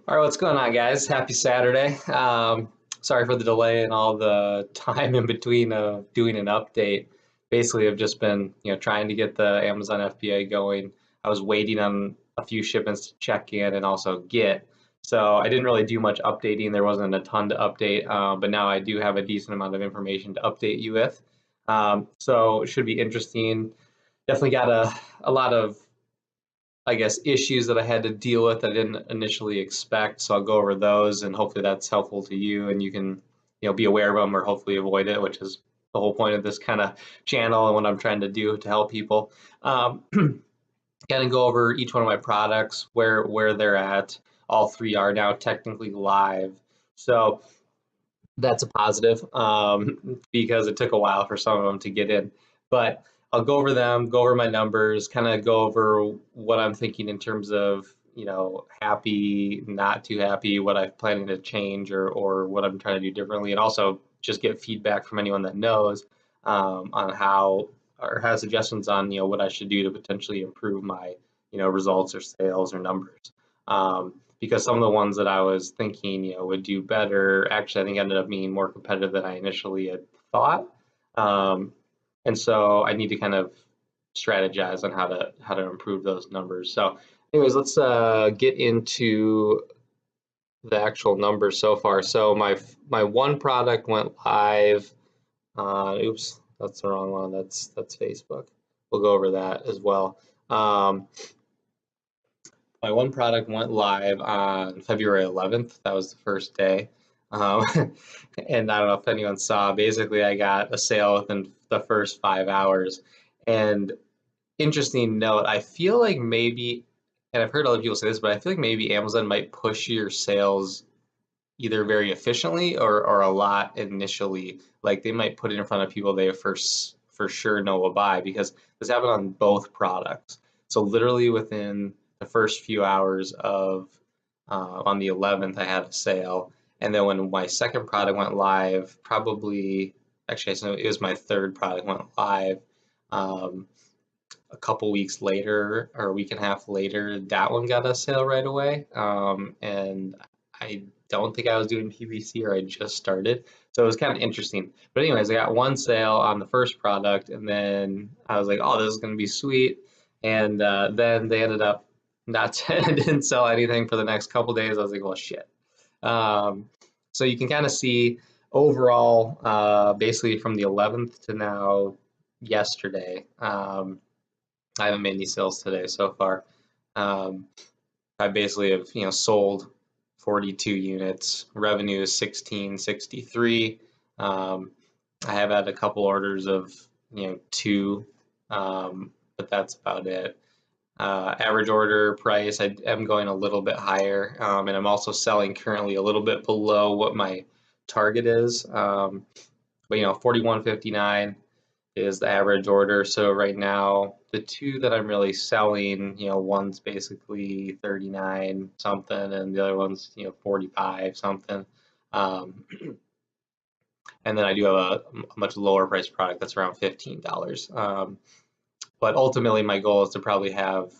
All right, what's going on, guys? Happy Saturday. Sorry for the delay and all the time in between of doing an update. Basically, I've just been, trying to get the Amazon FBA going. I was waiting on a few shipments to check in and also get. So I didn't really do much updating. There wasn't a ton to update, but now I do have a decent amount of information to update you with. So it should be interesting. Definitely got a lot of issues that I had to deal with that I didn't initially expect. So I'll go over those and hopefully that's helpful to you and you can, be aware of them or hopefully avoid it, which is the whole point of this kind of channel and what I'm trying to do to help people. Kind of go over each one of my products, where they're at. All three are now technically live. So that's a positive because it took a while for some of them to get in. But I'll go over them, go over my numbers, kind of go over what I'm thinking in terms of, happy, not too happy, what I'm planning to change or what I'm trying to do differently, and also just get feedback from anyone that knows on how or has suggestions on, what I should do to potentially improve my, results or sales or numbers. Because some of the ones that I was thinking, would do better, actually, I think ended up being more competitive than I initially had thought. Um, and so I need to kind of strategize on how to improve those numbers. So, anyways, let's get into the actual numbers so far. So my one product went live. Oops, that's the wrong one. That's Facebook. We'll go over that as well. My one product went live on February 11th. That was the first day. Um, and I don't know if anyone saw, basically I got a sale within the first 5 hours. And interesting note, I feel like maybe, and I've heard other people say this, but I feel like maybe Amazon might push your sales either very efficiently or a lot initially. Like they might put it in front of people they for sure know will buy, because this happened on both products. So literally within the first few hours of on the 11th, I had a sale, and then when my second product went live, probably actually so it was my third product went live. A couple weeks later or a week and a half later, that one got a sale right away. And I don't think I was doing PPC or I just started. So it was kind of interesting. But anyways, I got one sale on the first product and then I was like, oh, this is going to be sweet. And then they ended up not didn't sell anything for the next couple days. I was like, well, shit. Um, so you can kind of see overall, basically from the 11th to now yesterday, I haven't made any sales today so far. I basically have, sold 42 units. Revenue is 1663. I have had a couple orders of, two, but that's about it. Average order price, I am going a little bit higher, and I'm also selling currently a little bit below what my target is. But 41.59 is the average order. So right now, the two that I'm really selling, one's basically 39 something, and the other one's 45 something. Um, and then I do have a much lower price product that's around $15. But ultimately, my goal is to probably have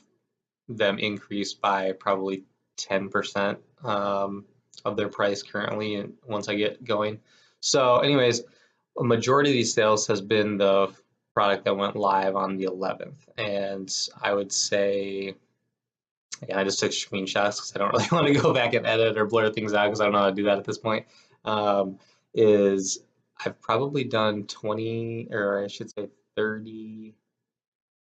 them increase by probably 10% of their price currently, and once I get going. So, anyways, a majority of these sales has been the product that went live on the 11th, and I would say, again, I just took screenshots because I don't really want to go back and edit or blur things out because I don't know how to do that at this point. Is I've probably done 20, or I should say 30.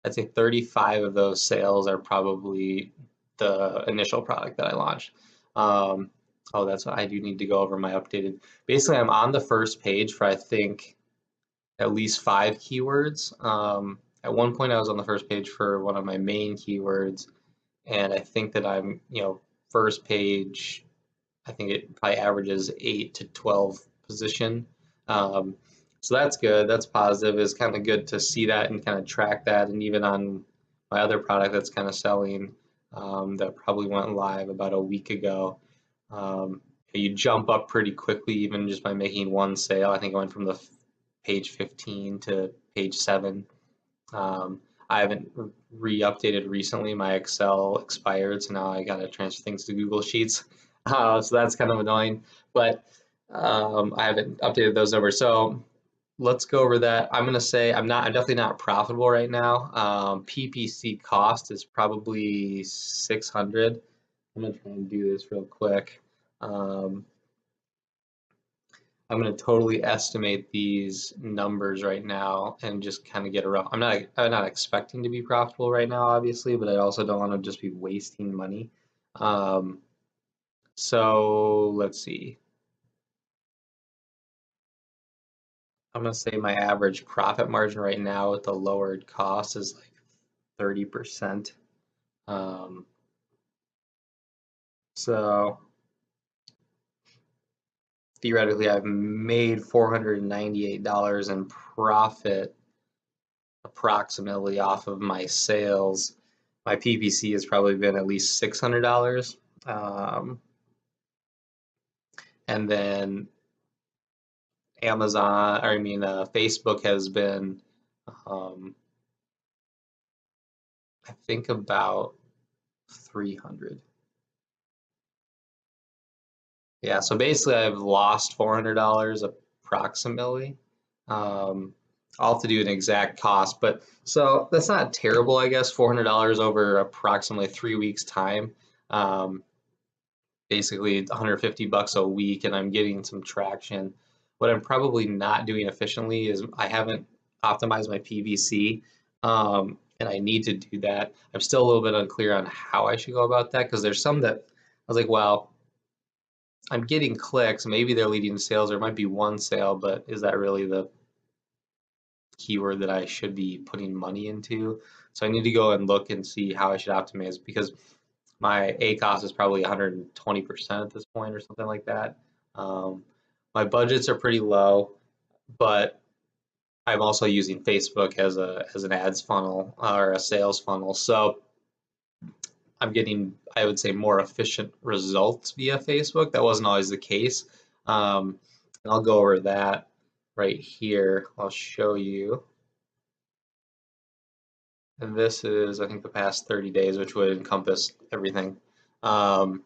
I'd say 35 of those sales are probably the initial product that I launched. Oh, that's what I do need to go over my updated. Basically, I'm on the first page for I think at least 5 keywords. At one point, I was on the first page for one of my main keywords, and I think that I'm, first page. I think it probably averages 8 to 12 position. So that's good. That's positive. It's kind of good to see that and kind of track that. And even on my other product that's kind of selling, that probably went live about a week ago, you jump up pretty quickly even just by making one sale. I think I went from the page 15 to page 7. I haven't re-updated recently. My Excel expired, so now I got to transfer things to Google Sheets. So that's kind of annoying, but I haven't updated those numbers. So let's go over that. I'm gonna say I'm definitely not profitable right now. PPC cost is probably 600. I'm gonna try and do this real quick. Um, I'm gonna totally estimate these numbers right now and just kind of get a rough. I'm not expecting to be profitable right now, obviously, but I also don't want to just be wasting money. Um, so let's see. I'm gonna say my average profit margin right now with the lowered cost is like 30%. Um, so theoretically, I've made $498 in profit approximately off of my sales. My PPC has probably been at least $600. Um, and then Facebook has been, um, I think about 300. Yeah, so basically I've lost $400 approximately. Um, I'll have to do an exact cost, but so that's not terrible, I guess. $400 over approximately 3 weeks time. Um, Basically 150 bucks a week, and I'm getting some traction. What I'm probably not doing efficiently is I haven't optimized my PVC, and I need to do that. I'm still a little bit unclear on how I should go about that because there's some that I was like, well, I'm getting clicks, maybe they're leading to sales, there might be one sale, but is that really the keyword that I should be putting money into? So I need to go and look and see how I should optimize because my A cost is probably 120% at this point or something like that. Um, my budgets are pretty low, but I'm also using Facebook as an ads funnel or a sales funnel. So I'm getting, I would say, more efficient results via Facebook. That wasn't always the case. And I'll go over that right here. I'll show you. And this is, I think, the past 30 days, which would encompass everything. Um,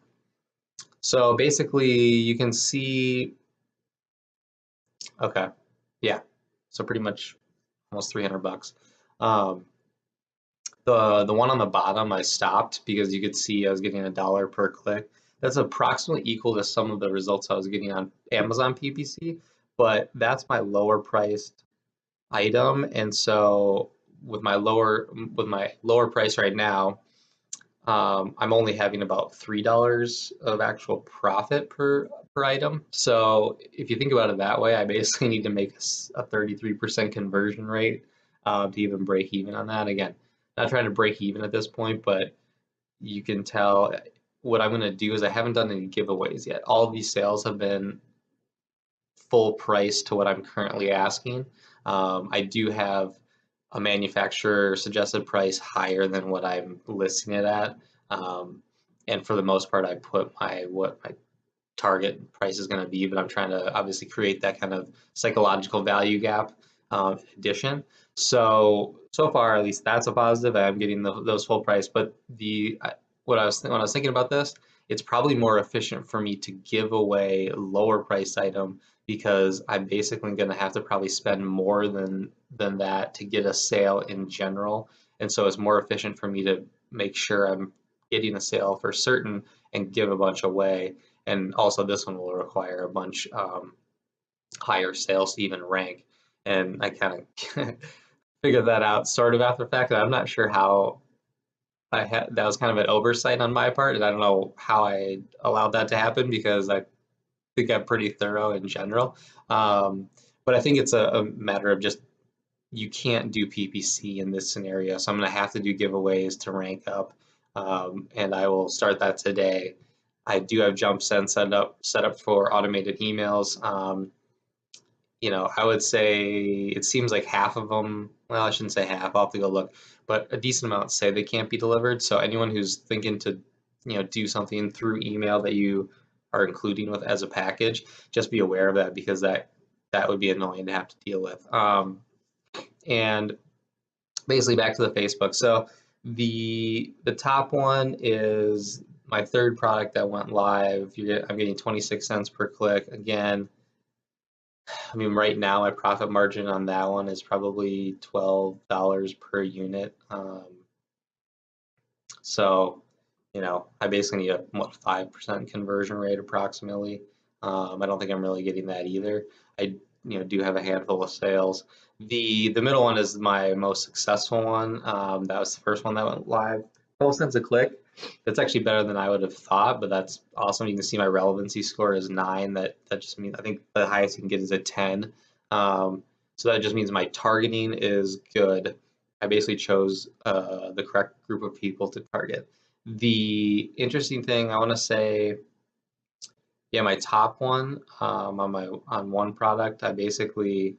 so basically, you can see, okay, yeah. So pretty much almost 300 bucks. Um, the one on the bottom I stopped because you could see I was getting $1 per click. That's approximately equal to some of the results I was getting on Amazon PPC, but that's my lower priced item. And so with my lower price right now, I'm only having about $3 of actual profit per item. So if you think about it that way, I basically need to make a 33% conversion rate to even break even on that. Again, not trying to break even at this point, but you can tell what I'm going to do is I haven't done any giveaways yet. All of these sales have been full price to what I'm currently asking. I do have a manufacturer suggested price higher than what I'm listing it at. Um, and for the most part, I put what my target price is going to be, but I'm trying to obviously create that kind of psychological value gap addition. So far, at least that's a positive. I'm getting those full price, but when I was thinking about this, it's probably more efficient for me to give away a lower price item because I'm basically going to have to probably spend more than that to get a sale in general. And so it's more efficient for me to make sure I'm getting a sale for certain and give a bunch away. And also this one will require a bunch higher sales to even rank. And I kind of figured that out sort of after the fact. I'm not sure how that was kind of an oversight on my part, and I don't know how I allowed that to happen because I think I'm pretty thorough in general. Um, but I think it's a matter of just you can't do PPC in this scenario, so I'm going to have to do giveaways to rank up, and I will start that today. I do have jump send set up for automated emails. I would say it seems like half of them, well, I shouldn't say half, I'll have to go look, but a decent amount say they can't be delivered. So anyone who's thinking to, do something through email that you are including with as a package, just be aware of that because that would be annoying to have to deal with. And basically back to the Facebook. So the top one is my third product that went live, I'm getting 26 cents per click. Again, I mean, right now my profit margin on that one is probably $12 per unit. So, I basically need a 5% conversion rate approximately. I don't think I'm really getting that either. I do have a handful of sales. The middle one is my most successful one. That was the first one that went live. 12 cents a click. That's actually better than I would have thought, but that's awesome. You can see my relevancy score is 9. That just means I think the highest you can get is a 10. So that just means my targeting is good. I basically chose the correct group of people to target. The interesting thing I want to say, yeah, my top one on one product, I basically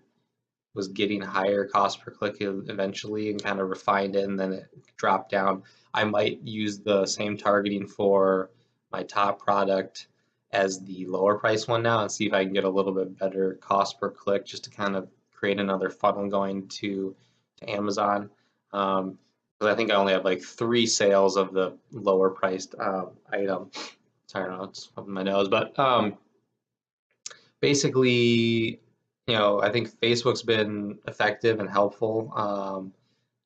was getting higher cost per click eventually and kind of refined it, and then it dropped down. I might use the same targeting for my top product as the lower price one now and see if I can get a little bit better cost per click just to kind of create another funnel going to Amazon. Because I think I only have like 3 sales of the lower priced item. Sorry, no, it's up in my nose, but basically, I think Facebook's been effective and helpful.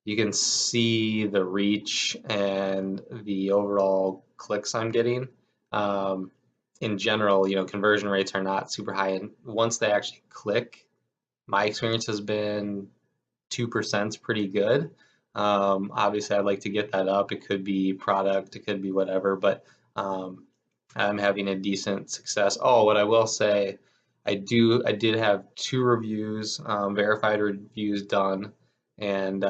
You can see the reach and the overall clicks I'm getting. In general, conversion rates are not super high, and once they actually click, my experience has been 2% is pretty good. Obviously, I'd like to get that up. It could be product, it could be whatever, but I'm having a decent success. Oh, what I will say, I did have 2 reviews, verified reviews done, and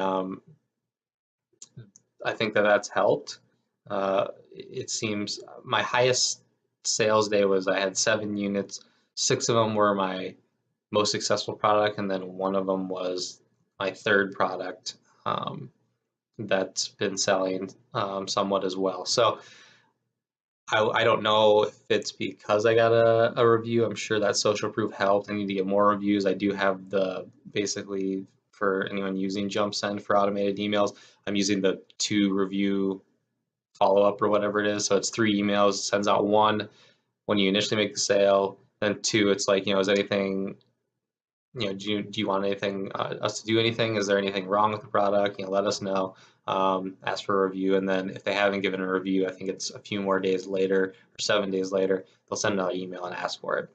I think that's helped. It seems my highest sales day was I had 7 units. 6 of them were my most successful product, and then one of them was my third product that's been selling somewhat as well. So I don't know if it's because I got a review. I'm sure that social proof helped. I need to get more reviews. I do have basically for anyone using JumpSend for automated emails, I'm using the 2 review follow-up or whatever it is. So it's 3 emails, sends out 1 when you initially make the sale, then 2, it's like, is anything, do you want anything, us to do anything? Is there anything wrong with the product? Let us know. Ask for a review, and then if they haven't given a review, I think it's a few more days later or 7 days later, they'll send out an email and ask for it.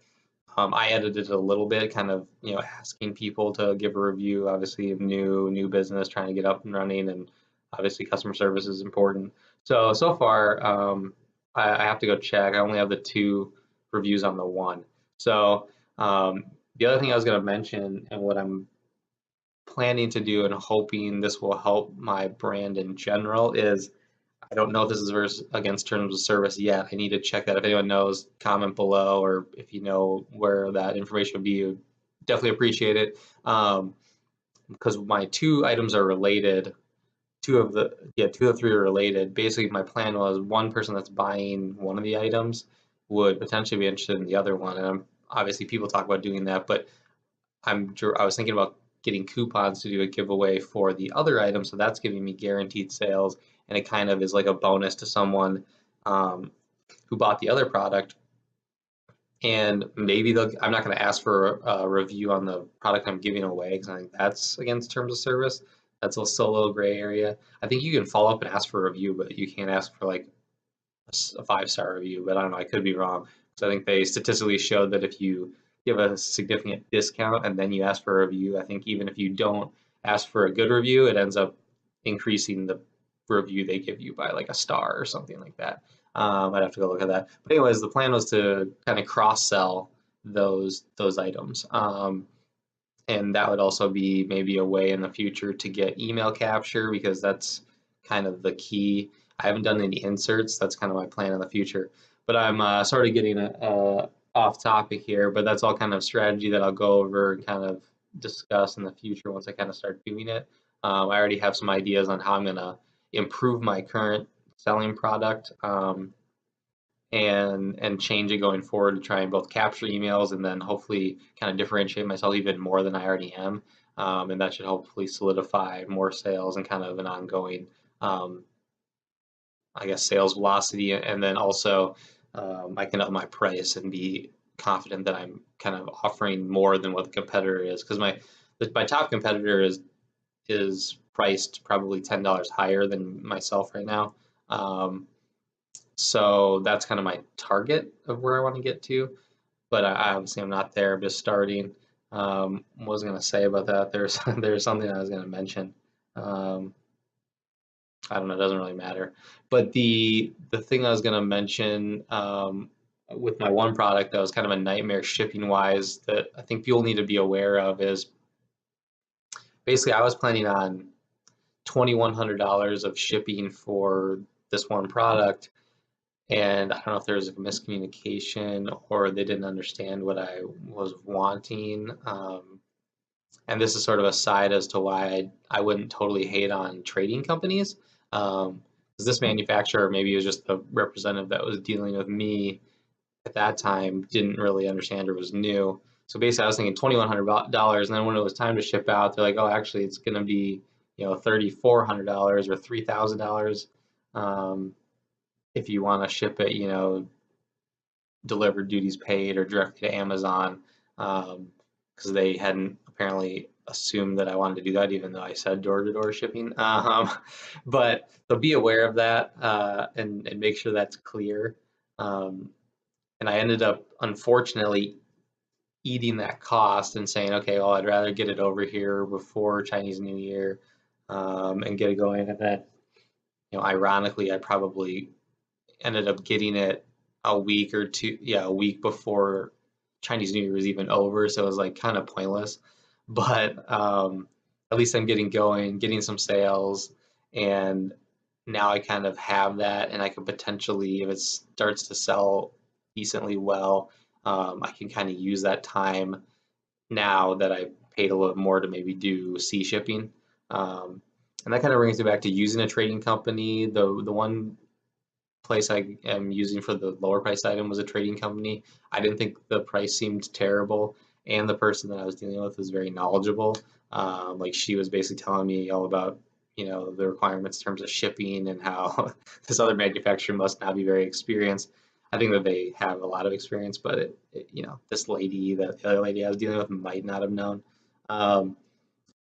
I edited it a little bit, kind of asking people to give a review. Obviously, new business, trying to get up and running, and obviously customer service is important. So far, I have to go check. I only have the 2 reviews on the 1. So the other thing I was going to mention, and what I'm planning to do and hoping this will help my brand in general, is I don't know if this is against terms of service yet. I need to check that. If anyone knows, comment below, or if you know where that information would be, would definitely appreciate it. Because my 2 items are related. 2 of the 3 are related. Basically, my plan was one person that's buying one of the items would potentially be interested in the other one. And obviously, people talk about doing that, but I was thinking about getting coupons to do a giveaway for the other item, so that's giving me guaranteed sales, and it kind of is like a bonus to someone who bought the other product. And maybe I'm not going to ask for a review on the product I'm giving away because I think that's against terms of service. That's still a little gray area. I think you can follow up and ask for a review, but you can't ask for like a 5-star review. But I don't know, I could be wrong. So I think they statistically showed that if you give a significant discount and then you ask for a review, I think even if you don't ask for a good review, it ends up increasing the review they give you by like a star or something like that. I'd have to go look at that. But anyways, the plan was to kind of cross-sell those items. And that would also be maybe a way in the future to get email capture, because that's kind of the key. I haven't done any inserts. That's kind of my plan in the future. But I'm sort of getting off topic here, but that's all kind of strategy that I'll go over and kind of discuss in the future once I kind of start doing it. I already have some ideas on how I'm going to improve my current selling product and change it going forward to try and both capture emails and then hopefully kind of differentiate myself even more than I already am. And that should hopefully solidify more sales and kind of an ongoing I guess, sales velocity, and then also I can up my price and be confident that I'm kind of offering more than what the competitor is, because my top competitor is priced probably $10 higher than myself right now. Um, so that's kind of my target of where I want to get to, but I obviously I'm not there. I'm just starting. What was I going to say about that? There's something I was going to mention. Um, I don't know, it doesn't really matter. But the thing I was gonna mention with my one product that was kind of a nightmare shipping wise that I think people need to be aware of is basically I was planning on $2,100 of shipping for this one product, and I don't know if there was a miscommunication or they didn't understand what I was wanting. And this is sort of a side as to why I wouldn't totally hate on trading companies. Because this manufacturer, maybe it was just the representative that was dealing with me at that time, didn't really understand or was new. So basically, I was thinking $2,100, and then when it was time to ship out, they're like, "Oh, actually, it's going to be $3,400 or $3,000 if you want to ship it, delivered, duties paid, or directly to Amazon," because they hadn't apparently assumed that I wanted to do that, even though I said door-to-door shipping. But so be aware of that, and make sure that's clear. Um, and I ended up, unfortunately, eating that cost and saying, okay, well, I'd rather get it over here before Chinese New Year, and get it going. And then, ironically, I probably ended up getting it a week or two, yeah, a week before Chinese New Year was even over, so it was like kind of pointless. But at least I'm getting going, getting some sales, and now I kind of have that, and I could potentially, if it starts to sell decently well, I can kind of use that time now that I paid a little more to maybe do sea shipping. Um, and that kind of brings me back to using a trading company. The one place I am using for the lower price item was a trading company. I didn't think the price seemed terrible, and the person that I was dealing with was very knowledgeable. Like she was basically telling me all about the requirements in terms of shipping and how this other manufacturer must not be very experienced. I think that they have a lot of experience, but this lady, that the other lady I was dealing with, might not have known. Um,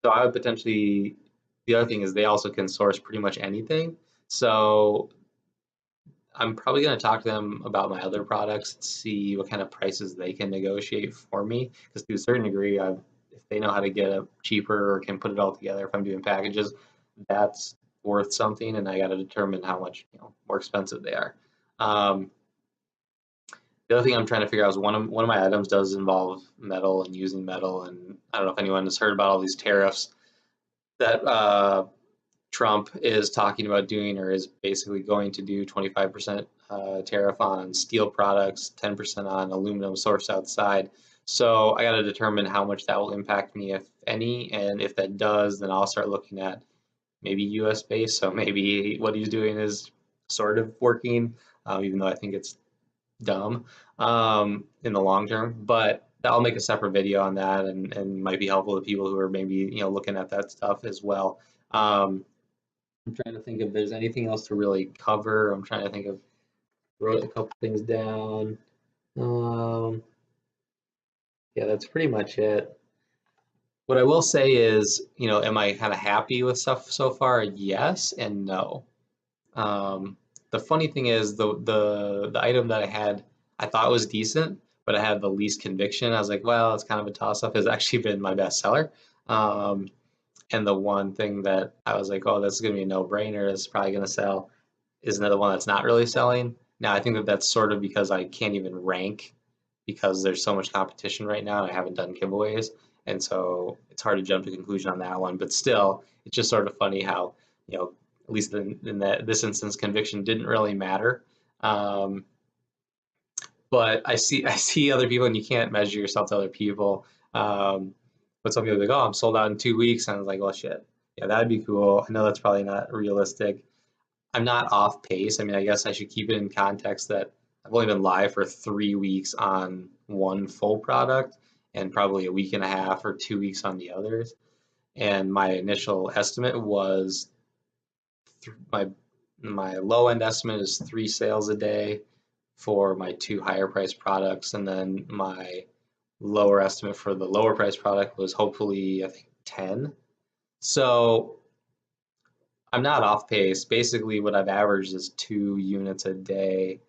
so I would potentially. The other thing is they also can source pretty much anything. So I'm probably going to talk to them about my other products and see what kind of prices they can negotiate for me. Because to a certain degree, if they know how to get it cheaper or can put it all together, if I'm doing packages, that's worth something, and I got to determine how much more expensive they are. Um, the other thing I'm trying to figure out is one of my items does involve metal and using metal, and I don't know if anyone has heard about all these tariffs that Trump is talking about doing, or is basically going to do, 25% tariff on steel products, 10% on aluminum sourced outside. So I got to determine how much that will impact me, if any, and if that does, then I'll start looking at maybe US based. So maybe what he's doing is sort of working, even though I think it's dumb in the long term. But I'll make a separate video on that, and might be helpful to people who are maybe looking at that stuff as well. I'm trying to think if there's anything else to really cover. I'm trying to think of, wrote a couple things down. Um, yeah, that's pretty much it. What I will say is, am I kind of happy with stuff so far? Yes and no. The funny thing is the item that I had, I thought was decent, but I had the least conviction. I was like, well, it's kind of a toss-up. Has actually been my best seller. Um, and the one thing that I was like, oh, this is gonna be a no-brainer. It's probably gonna sell. Is another one that's not really selling. Now, I think that that's sort of because I can't even rank because there's so much competition right now, and I haven't done giveaways, and so it's hard to jump to a conclusion on that one. But still, it's just sort of funny how, at least in this instance, conviction didn't really matter. Um, but I see other people, and you can't measure yourself to other people. But some people are like, oh, I'm sold out in 2 weeks, and I was like, well, shit, yeah, that'd be cool. I know that's probably not realistic. I'm not off pace. I mean, I guess I should keep it in context that I've only been live for 3 weeks on one full product, and probably a week and a half or 2 weeks on the others. And my initial estimate was my my low end estimate is 3 sales a day for my 2 higher priced products, and then my lower estimate for the lower priced product was hopefully I think 10. So I'm not off pace. Basically, what I've averaged is 2 units a day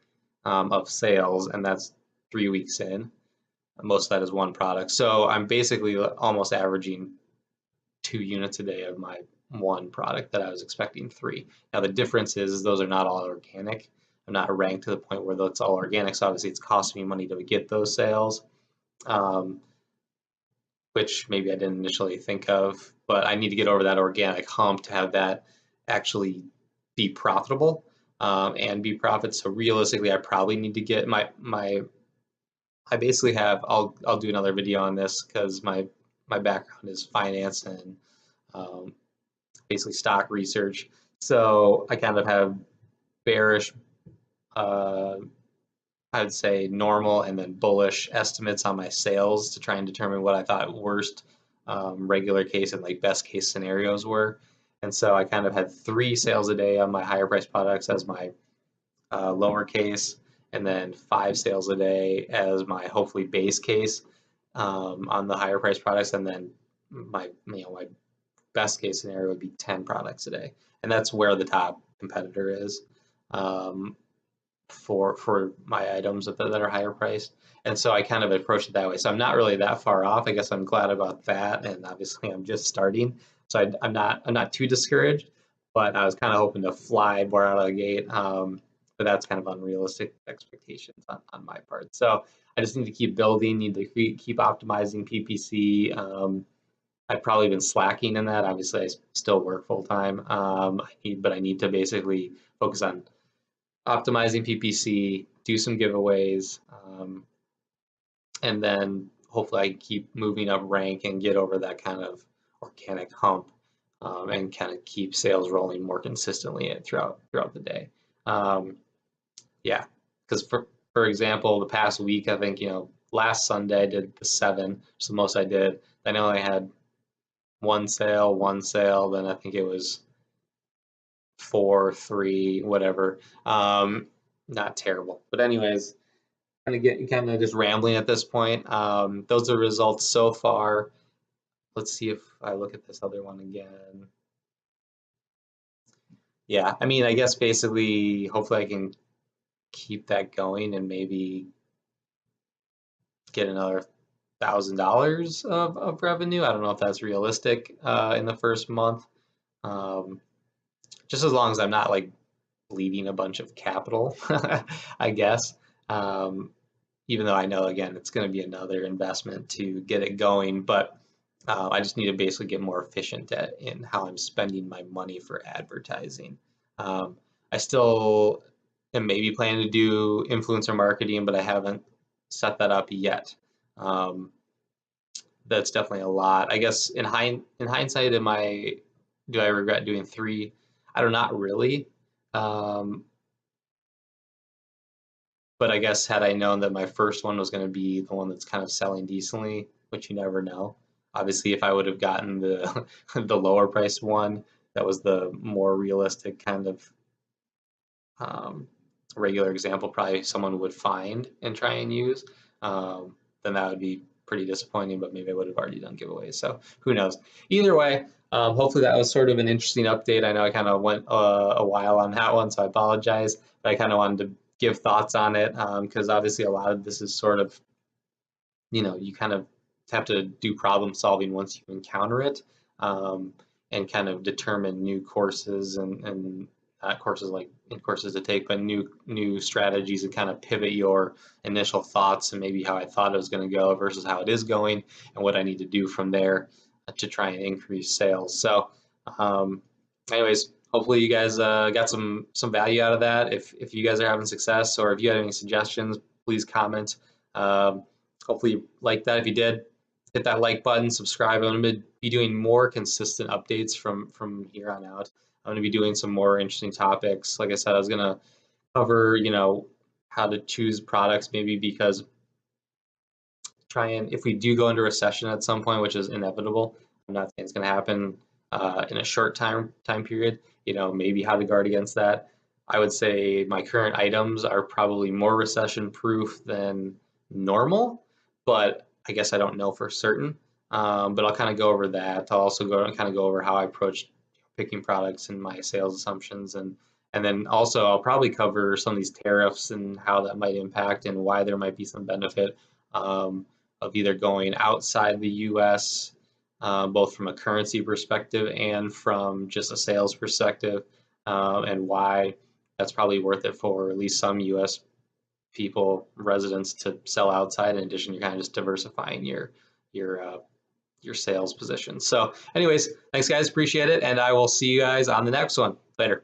of sales, and that's 3 weeks in. Most of that is one product. So I'm basically almost averaging 2 units a day of my one product that I was expecting 3. Now the difference is those are not all organic. I'm not ranked to the point where that's all organic, so obviously it's costing me money to get those sales, um, which maybe I didn't initially think of, but I need to get over that organic hump to have that actually be profitable and be profit. So realistically, I probably need to get I basically have I'll do another video on this because my background is finance and um, basically stock research. So I kind of have bearish, uh, I would say normal and then bullish estimates on my sales to try and determine what I thought worst, regular case and like best case scenarios were. And so I kind of had 3 sales a day on my higher price products as my lower case, and then 5 sales a day as my hopefully base case on the higher price products, and then my best case scenario would be 10 products a day, and that's where the top competitor is um, for my items that are higher priced. And so I kind of approach it that way. So I'm not really that far off. I guess I'm glad about that. And obviously I'm just starting, so I'm not too discouraged. But I was kind of hoping to fly more out of the gate. But that's kind of unrealistic expectations on my part. So I just need to keep building, need to keep optimizing PPC. I've probably been slacking in that. Obviously, I still work full time. But I need to basically focus on optimizing PPC, do some giveaways, and then hopefully I keep moving up rank and get over that kind of organic hump, and kind of keep sales rolling more consistently throughout the day. Um, yeah, because for example, the past week, I think last Sunday I did the 7, it's the most I did. Then I only had one sale. Then I think it was 4, 3, whatever. Not terrible, but anyways, kind of just rambling at this point. Those are the results so far. Let's see if I look at this other one again. Yeah, I mean, I guess basically, hopefully, I can keep that going and maybe get another $1,000 of revenue. I don't know if that's realistic in the first month. Um, just as long as I'm not like bleeding a bunch of capital, I guess. Um, Even though I know again it's going to be another investment to get it going, but I just need to basically get more efficient in how I'm spending my money for advertising. I still am maybe planning to do influencer marketing, but I haven't set that up yet. Um, that's definitely a lot. I guess in hindsight, do I regret doing 3? I don't, not really. Um, but I guess had I known that my first one was going to be the one that's kind of selling decently, which you never know. Obviously, if I would have gotten the the lower priced one, that was the more realistic kind of um, regular example, probably someone would find and try and use, then that would be pretty disappointing. But maybe I would have already done giveaways. So who knows? Either way, hopefully that was sort of an interesting update. I know I kind of went a while on that one, so I apologize. But I kind of wanted to give thoughts on it because obviously a lot of this is sort of, you kind of have to do problem solving once you encounter it, um, and kind of determine new courses and not courses like in courses to take, but new strategies and kind of pivot your initial thoughts and maybe how I thought it was going to go versus how it is going and what I need to do from there to try and increase sales. So, um, anyways, hopefully you guys got some value out of that. If you guys are having success or if you have any suggestions, please comment. Um, Hopefully you like that. If you did, hit that like button, subscribe. I'm going to be doing more consistent updates from here on out. I'm going to be doing some more interesting topics. Like I said, I was going to cover, how to choose products, maybe because if we do go into recession at some point, which is inevitable, I'm not saying it's going to happen in a short time period, maybe how to guard against that. I would say my current items are probably more recession proof than normal, but I guess I don't know for certain. But I'll kind of go over that. I'll also go over how I approach picking products and my sales assumptions, and then also I'll probably cover some of these tariffs and how that might impact and why there might be some benefit of either going outside the U.S., both from a currency perspective and from just a sales perspective, and why that's probably worth it for at least some U.S. people, residents, to sell outside. In addition, you're kind of just diversifying your uh, your sales position. So, anyways, thanks guys, appreciate it, and I will see you guys on the next one. Later.